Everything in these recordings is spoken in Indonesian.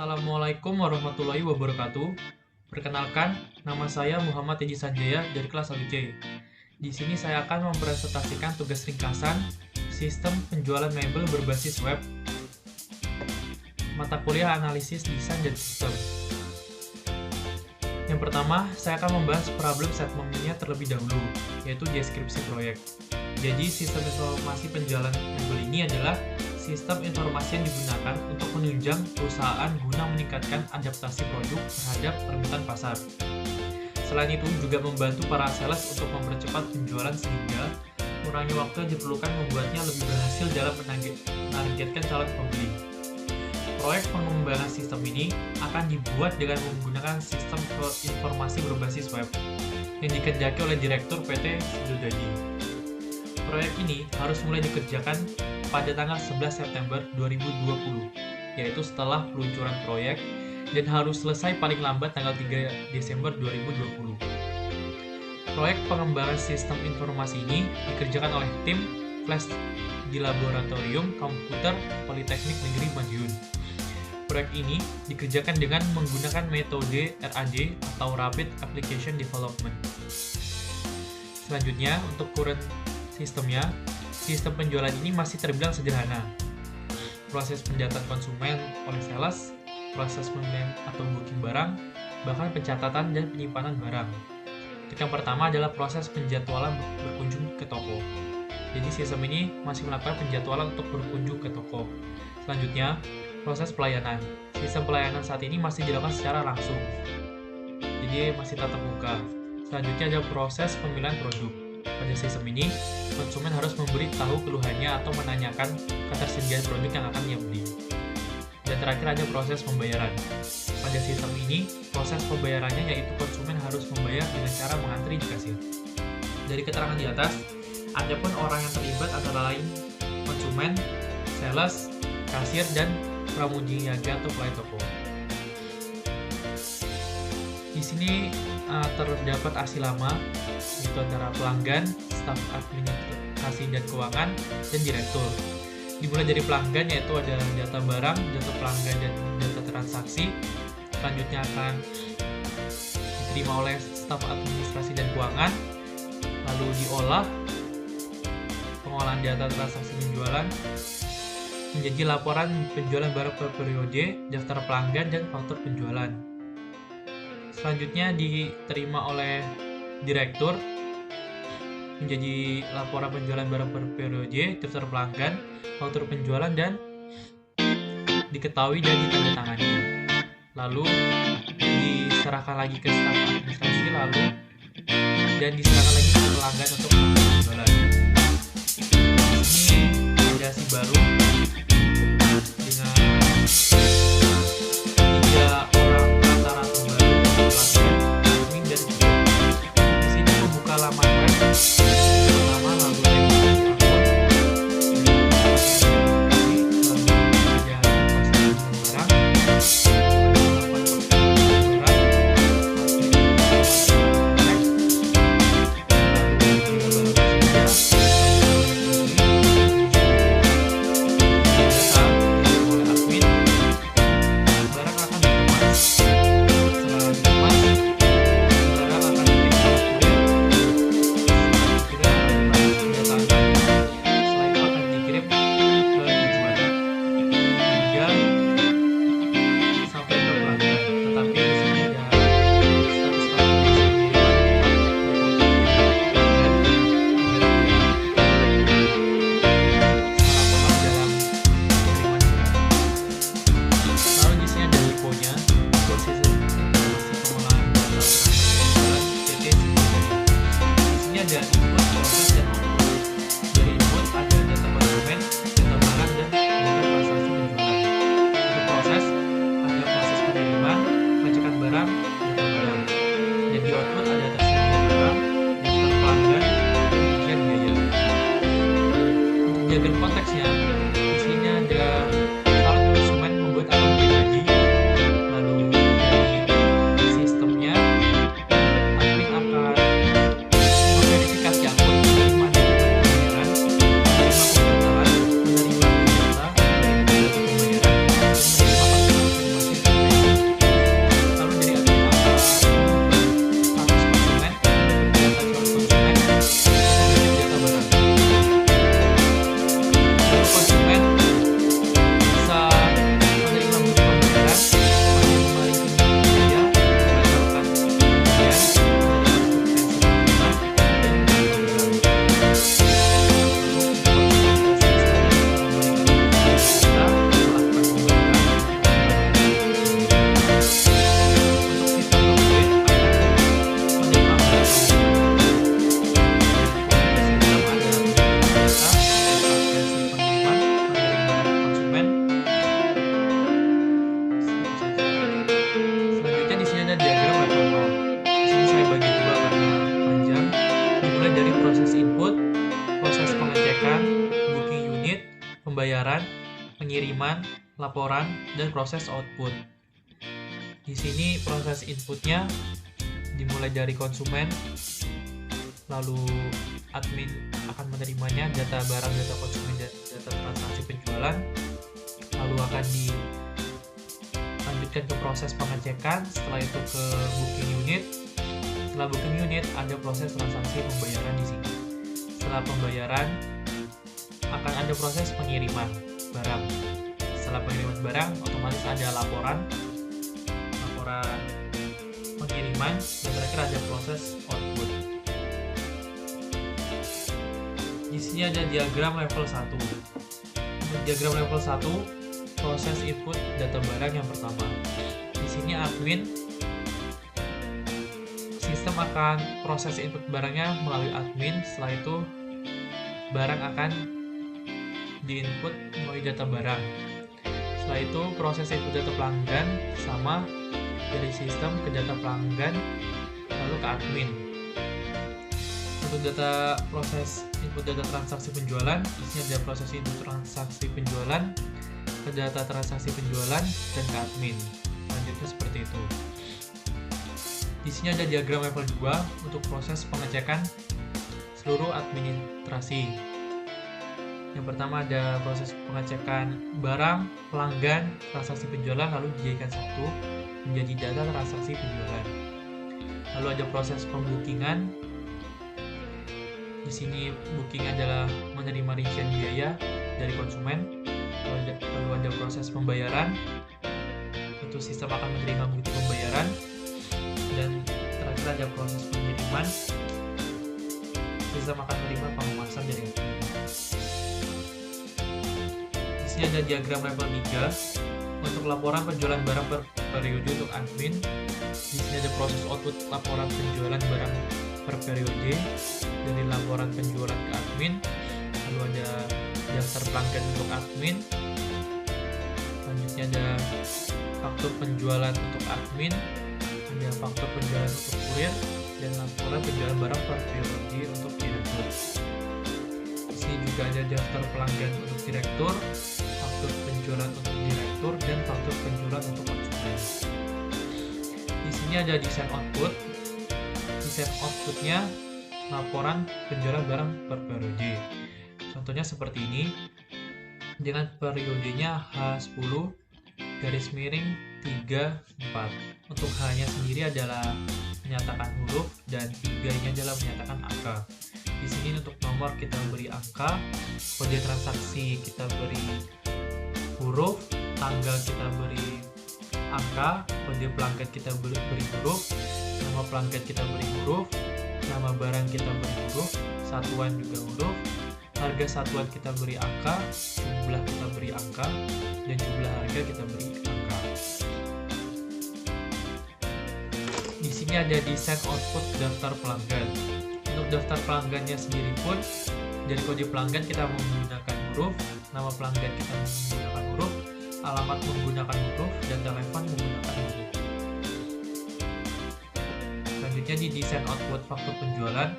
Assalamualaikum warahmatullahi wabarakatuh. Perkenalkan, nama saya Muhammad Teji Sanjaya dari kelas 1C. Di sini saya akan mempresentasikan tugas ringkasan Sistem Penjualan Mebel Berbasis Web, mata kuliah Analisis Desain dan Sistem. Yang pertama, saya akan membahas problem statement-nya terlebih dahulu, yaitu deskripsi proyek. Jadi, sistem informasi penjualan mebel ini adalah sistem informasi yang digunakan untuk menunjang perusahaan guna meningkatkan adaptasi produk terhadap permintaan pasar. Selain itu, juga membantu para sales untuk mempercepat penjualan sehingga mengurangi waktu yang diperlukan membuatnya lebih berhasil dalam menargetkan calon pembeli. Proyek pengembangan sistem ini akan dibuat dengan menggunakan sistem informasi berbasis web yang dikehendaki oleh Direktur PT Sidodadi. Proyek ini harus mulai dikerjakan pada tanggal 11 September 2020, yaitu setelah peluncuran proyek, dan harus selesai paling lambat tanggal 3 Desember 2020. Proyek pengembangan sistem informasi ini dikerjakan oleh tim Flash di Laboratorium Komputer Politeknik Negeri Madiun. Proyek ini dikerjakan dengan menggunakan metode RAD atau Rapid Application Development. Selanjutnya, untuk current sistemnya, sistem penjualan ini masih terbilang sederhana. Proses pendataan konsumen oleh sales, proses pembelian atau booking barang, bahkan pencatatan dan penyimpanan barang. Untuk yang pertama adalah proses penjadwalan berkunjung ke toko. Jadi sistem ini masih melakukan penjadwalan untuk berkunjung ke toko. Selanjutnya, proses pelayanan. Sistem pelayanan saat ini masih dilakukan secara langsung. Jadi masih tatap muka. Selanjutnya ada proses pemilihan produk. Pada sistem ini, konsumen harus memberi tahu keluhannya atau menanyakan ketersediaan produk yang akan ia beli. Dan terakhir ada proses pembayaran. Pada sistem ini, proses pembayarannya yaitu konsumen harus membayar dengan cara mengantri di kasir. Dari keterangan di atas, adapun orang yang terlibat antara lain konsumen, sales, kasir, dan pramugari niaga atau pelayan toko. Di sini terdapat asilama, yaitu antara pelanggan, staf administrasi dan keuangan, dan direktur. Dimulai dari pelanggan, yaitu ada data barang, data pelanggan, dan data transaksi. Selanjutnya akan diterima oleh staf administrasi dan keuangan, lalu diolah pengolahan data transaksi penjualan menjadi laporan penjualan barang per periode, daftar pelanggan, dan faktur penjualan. Selanjutnya diterima oleh direktur menjadi laporan penjualan barang per periode, daftar pelanggan, faktur penjualan, dan diketahui dan ditandatangani. Lalu diserahkan lagi ke staf administrasi, lalu dan diserahkan lagi ke pelanggan untuk penjualan. Ini variasi baru dengan 3 orang rata-rata baru, pelanggan, admin, dan juga. Di sini membuka laman web pertama, lalu diagram konteksnya, di sini ada kalau konsumen membuat akun pribadi, lalu dari sistemnya admin akan memverifikasi akun, menerima data pembayaran, menerima pembatalan, menerima data pembayaran, dan menerima pembayaran, pengiriman, laporan, dan proses output. Di sini proses inputnya dimulai dari konsumen, lalu admin akan menerimanya, data barang, data konsumen, dan data transaksi penjualan, lalu akan dilanjutkan ke proses pengecekan, setelah itu ke booking unit. Setelah booking unit ada proses transaksi pembayaran di sini. Setelah pembayaran akan ada proses pengiriman barang. Setelah pengiriman barang otomatis ada laporan pengiriman, dan terakhir ada proses output. Di sini ada diagram level 1. Untuk diagram level 1, proses input data barang yang pertama. Di sini admin sistem akan proses input barangnya melalui admin. Setelah itu barang akan diinput melalui data barang. Setelah itu proses input data pelanggan sama dari sistem ke data pelanggan lalu ke admin. Untuk data proses input data transaksi penjualan, di sini ada proses input transaksi penjualan ke data transaksi penjualan dan ke admin. Selanjutnya seperti itu. Di sini ada diagram level 2 untuk proses pengecekan seluruh administrasi. Yang pertama ada proses pengecekan barang, pelanggan, transaksi penjualan, lalu dijadikan satu menjadi data transaksi penjualan. Lalu ada proses pembookingan. Di sini booking adalah menerima rincian biaya dari konsumen. Lalu ada proses pembayaran. Itu sistem akan menerima bukti pembayaran. Dan terakhir ada proses pengiriman. Sistem akan menerima pengemasan dari admin. Di sini ada diagram level 3 untuk laporan penjualan barang per periode untuk admin. Di sini ada proses output laporan penjualan barang per periode dari laporan penjualan ke admin. Lalu ada daftar pelanggan untuk admin. Selanjutnya ada faktur penjualan untuk admin, ada faktur penjualan untuk kurir, dan laporan penjualan barang per periode untuk direktur. Di sini juga ada daftar pelanggan untuk direktur, faktur penjualan untuk direktur, dan faktur penjualan untuk konsumen. Di sini ada desain output. Desain outputnya laporan penjualan barang per periode. Contohnya seperti ini, dengan periodenya H10 garis miring 34. Untuk H-nya sendiri adalah menyatakan huruf dan 3 ini adalah menyatakan angka. Di sini untuk nomor kita beri angka, kode transaksi kita beri huruf, tanggal kita beri angka, kode pelanggan kita beri huruf, nama pelanggan kita beri huruf, nama barang kita beri huruf, satuan juga huruf, harga satuan kita beri angka, jumlah kita beri angka, dan jumlah harga kita beri angka. Di sini ada desain output daftar pelanggan. Untuk daftar pelanggannya sendiri pun dari kode pelanggan kita menggunakan huruf, nama pelanggan kita menggunakan huruf, alamat menggunakan huruf, dan telepon menggunakan huruf. Selanjutnya di desain output faktur penjualan.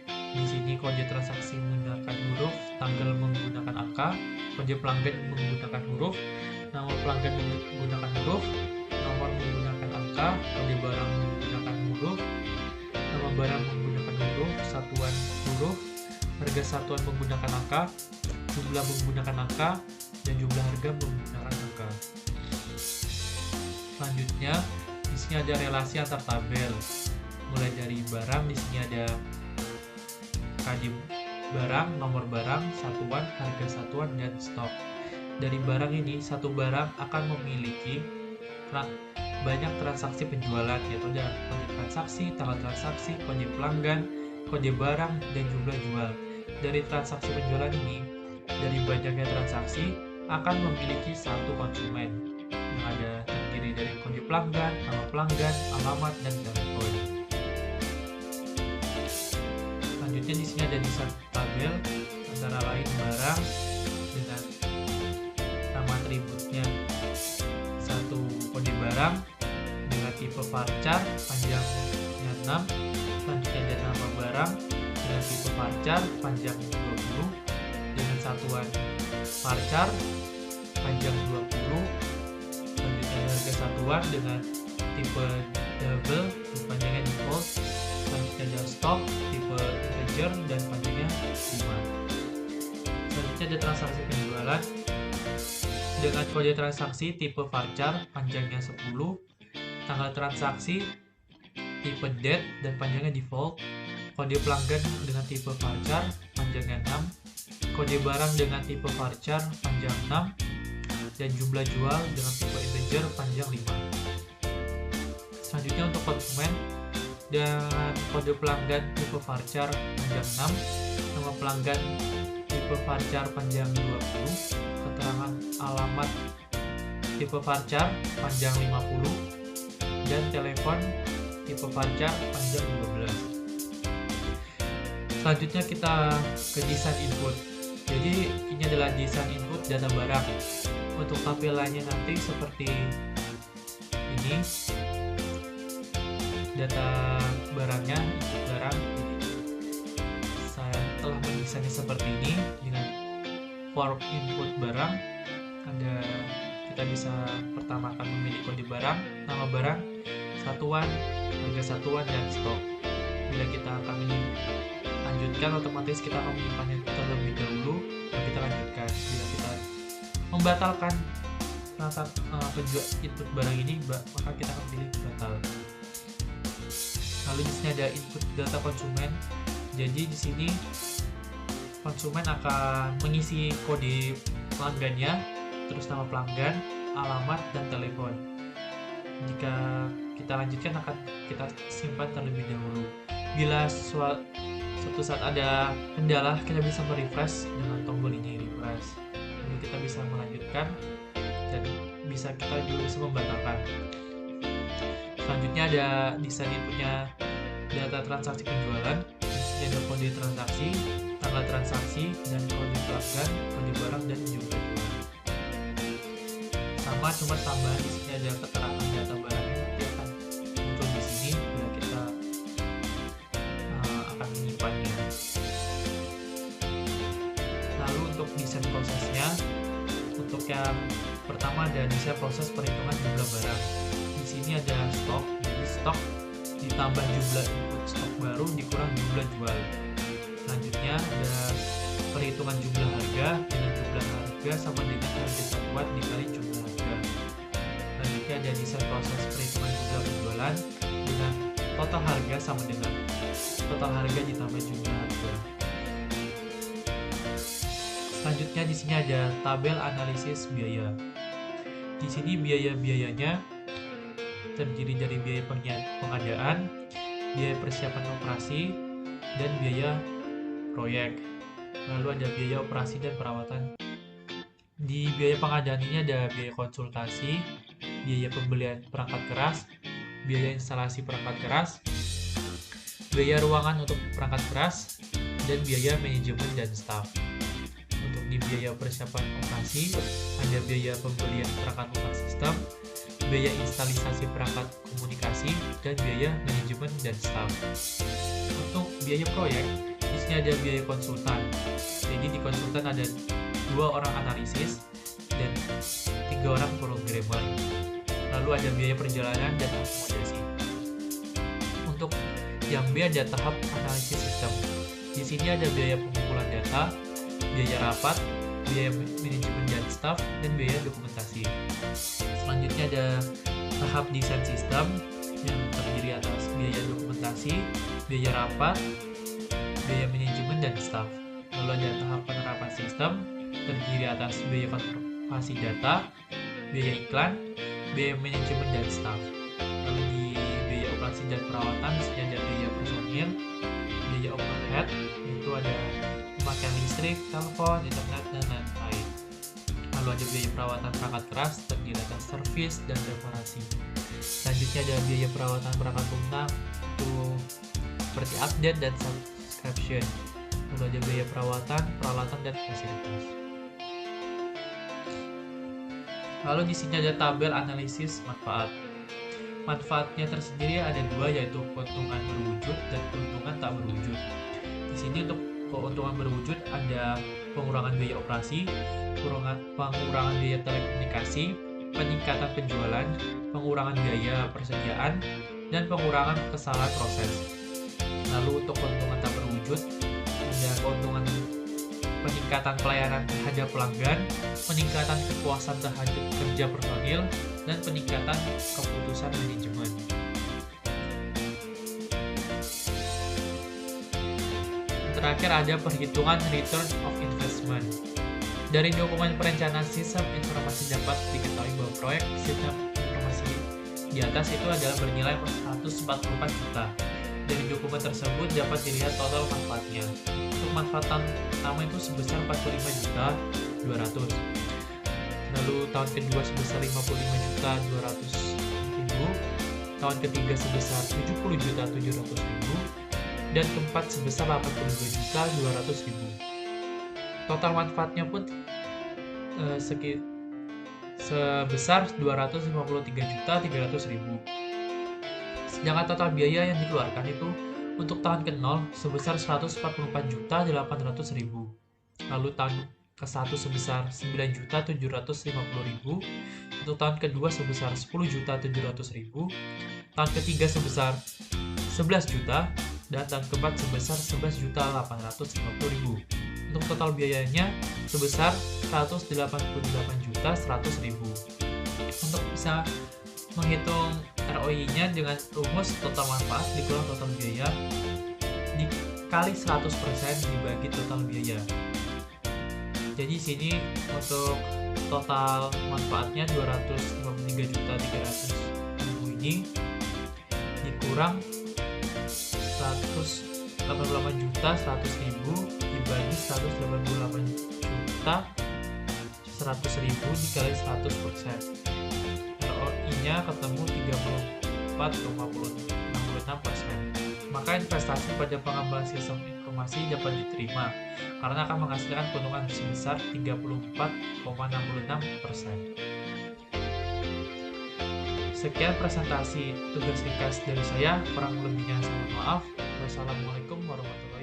Di sini kode transaksi menggunakan huruf, tanggal menggunakan angka, kode pelanggan menggunakan huruf, nama pelanggan menggunakan huruf, nomor menggunakan angka, kode barang menggunakan huruf, nama barang menggunakan huruf, satuan huruf, harga satuan menggunakan angka, jumlah menggunakan angka, dan jumlah harga menggunakan angka. Selanjutnya di sini ada relasi antar tabel. Mulai dari barang, di sini ada KD barang, nomor barang, satuan, harga satuan, dan stok. Dari barang ini, satu barang akan memiliki banyak transaksi penjualan, yaitu ada kode transaksi, tanggal transaksi, kode pelanggan, kode barang, dan jumlah jual. Dari transaksi penjualan ini, dari banyaknya transaksi akan memiliki satu konsumen yang ada terdiri dari kode pelanggan, nama pelanggan, alamat, dan telepon. Selanjutnya di sini ada desain tabel antara lain barang dengan nama atributnya, satu kode barang dengan tipe varchar panjangnya 6, selanjutnya ada nama barang dengan tipe varchar panjang 20 dengan satuan varchar panjang 20, selanjutnya ada harga satuan dengan tipe double dan panjangnya default, selanjutnya ada stock tipe integer dan panjangnya 5. Selanjutnya ada transaksi penjualan dengan kode transaksi tipe varchar panjangnya 10, tanggal transaksi tipe date dan panjangnya default, kode pelanggan dengan tipe varchar panjangnya 6, kode barang dengan tipe varchar panjang 6, dan jumlah jual dengan tipe integer panjang 5. Selanjutnya untuk konsumen dengan kode pelanggan tipe varchar panjang 6, nama pelanggan tipe varchar panjang 20, keterangan alamat tipe varchar panjang 50, dan telepon tipe varchar panjang 12. Selanjutnya kita ke desain input. Jadi ini adalah desain input data barang. Untuk tampilannya nanti seperti ini, data barangnya, input barang. Saya telah mendesainnya seperti ini dengan form input barang. Kita bisa pertama akan memilih kode barang, nama barang, satuan, harga satuan, dan stok. Bila kita akan lanjutkan, otomatis kita akan menyimpannya terlebih dahulu dan kita lanjutkan. Bila kita membatalkan input barang ini, maka kita akan pilih batal. Lalu di sini ada input data konsumen. Jadi di sini konsumen akan mengisi kode pelanggannya, terus nama pelanggan, alamat, dan telepon. Jika kita lanjutkan, akan kita simpan terlebih dahulu. Bila suatu saat ada kendala, kita bisa merefresh dengan tombol ini, refresh. Lalu kita bisa melanjutkan dan kita juga bisa membatalkan. Selanjutnya ada desain inputnya data transaksi penjualan. Di sini ada kode transaksi, tanggal transaksi, dan kode pelanggan, kode barang, dan jumlah jual. Sama, cuma tambahan di sini ada keterangan data barangnya nanti akan muncul di sini bila kita akan menyimpannya. Lalu untuk desain prosesnya, untuk yang pertama ada desain proses perhitungan jumlah barang. Di sini ada stok, jadi stok ditambah jumlah input stok baru dikurang jumlah jual. Selanjutnya ada perhitungan jumlah harga dengan jumlah harga sama dengan harga satuan dikali jumlah harga. Selanjutnya ada desain proses perhitungan jumlah penjualan dengan total harga sama dengan total harga ditambah jumlah harga. Selanjutnya di sini ada tabel analisis biaya. Di sini biaya-biayanya terdiri dari biaya pengadaan, biaya persiapan operasi, dan biaya proyek. Lalu ada biaya operasi dan perawatan. Di biaya pengadaan ini ada biaya konsultasi, biaya pembelian perangkat keras, biaya instalasi perangkat keras, biaya ruangan untuk perangkat keras, dan biaya manajemen dan staf. Untuk di biaya persiapan operasi, ada biaya pembelian perangkat lunak sistem, biaya instalisasi perangkat komunikasi, dan biaya manajemen dan staf. Untuk biaya proyek, di sini ada biaya konsultan. Jadi di konsultan ada 2 orang analisis dan 3 orang programmer. Lalu ada biaya perjalanan dan akomodasi. Untuk yang B ada tahap analisis sistem. Di sini ada biaya pengumpulan data, biaya rapat, biaya manajemen dan staf, dan biaya dokumentasi. Selanjutnya ada tahap desain sistem yang terdiri atas biaya dokumentasi, biaya rapat, biaya manajemen dan staf. Lalu ada tahap penerapan sistem terdiri atas biaya konservasi data, biaya iklan, biaya manajemen dan staf. Lalu di biaya operasi dan perawatan di sini ada biaya personil, biaya overhead, yaitu ada pemakaian listrik, telepon, internet, dan lain-lain. Lalu ada biaya perawatan perangkat keras terdiri atas servis dan reparasi. Selanjutnya ada biaya perawatan perangkat lunak untuk seperti update dan subscription. Lalu ada biaya perawatan, peralatan, dan fasilitas. Lalu di sini ada tabel analisis manfaat. Manfaatnya tersendiri ada 2, yaitu keuntungan berwujud dan keuntungan tak berwujud. Di sini untuk keuntungan berwujud ada pengurangan biaya operasi, pengurangan biaya telekomunikasi, peningkatan penjualan, pengurangan biaya persediaan, dan pengurangan kesalahan proses. Lalu untuk keuntungan tak berwujud, ada keuntungan peningkatan pelayanan terhadap pelanggan, peningkatan kepuasan terhadap kerja personil, dan peningkatan keputusan manajemen. Terakhir ada perhitungan return of investment. Dari dokumen perencanaan sistem informasi dapat diketahui bahwa proyek sistem informasi di atas itu adalah bernilai 144 juta. Dari dokumen tersebut dapat dilihat total manfaatnya. Untuk manfaat pertama itu sebesar 45 juta 200. Lalu tahun kedua sebesar 55 juta 200 ribu. Tahun ketiga sebesar 70 juta 700 ribu. Dan keempat sebesar 82 juta 200 ribu. Total manfaatnya pun sebesar 253 juta 300 ribu. Sedangkan total biaya yang dikeluarkan itu untuk tahun ke-0 sebesar 144 juta 800 ribu. Lalu tahun ke-1 sebesar 9 juta 750 ribu. Untuk tahun kedua sebesar 10 juta 700 ribu. Tahun ketiga sebesar 11 juta. Dan tahun keempat sebesar 11 juta 850 ribu. Untuk total biayanya sebesar 188 juta 100 ribu. Untuk bisa menghitung ROI-nya dengan rumus total manfaat dikurang total biaya dikali 100% dibagi total biaya. Jadi sini untuk total manfaatnya 253 juta 300 ribu ini dikurang 188 juta 100 ribu dibagi 188 juta 100 ribu dikali 100%. ROI-nya ketemu 34,66%. Maka investasi pada pengembangan sistem informasi dapat diterima karena akan menghasilkan keuntungan sebesar 34,66%. Sekian presentasi tugas ringkas dari saya, kurang lebihnya saya mohon maaf. Wassalamualaikum warahmatullahi wabarakatuh.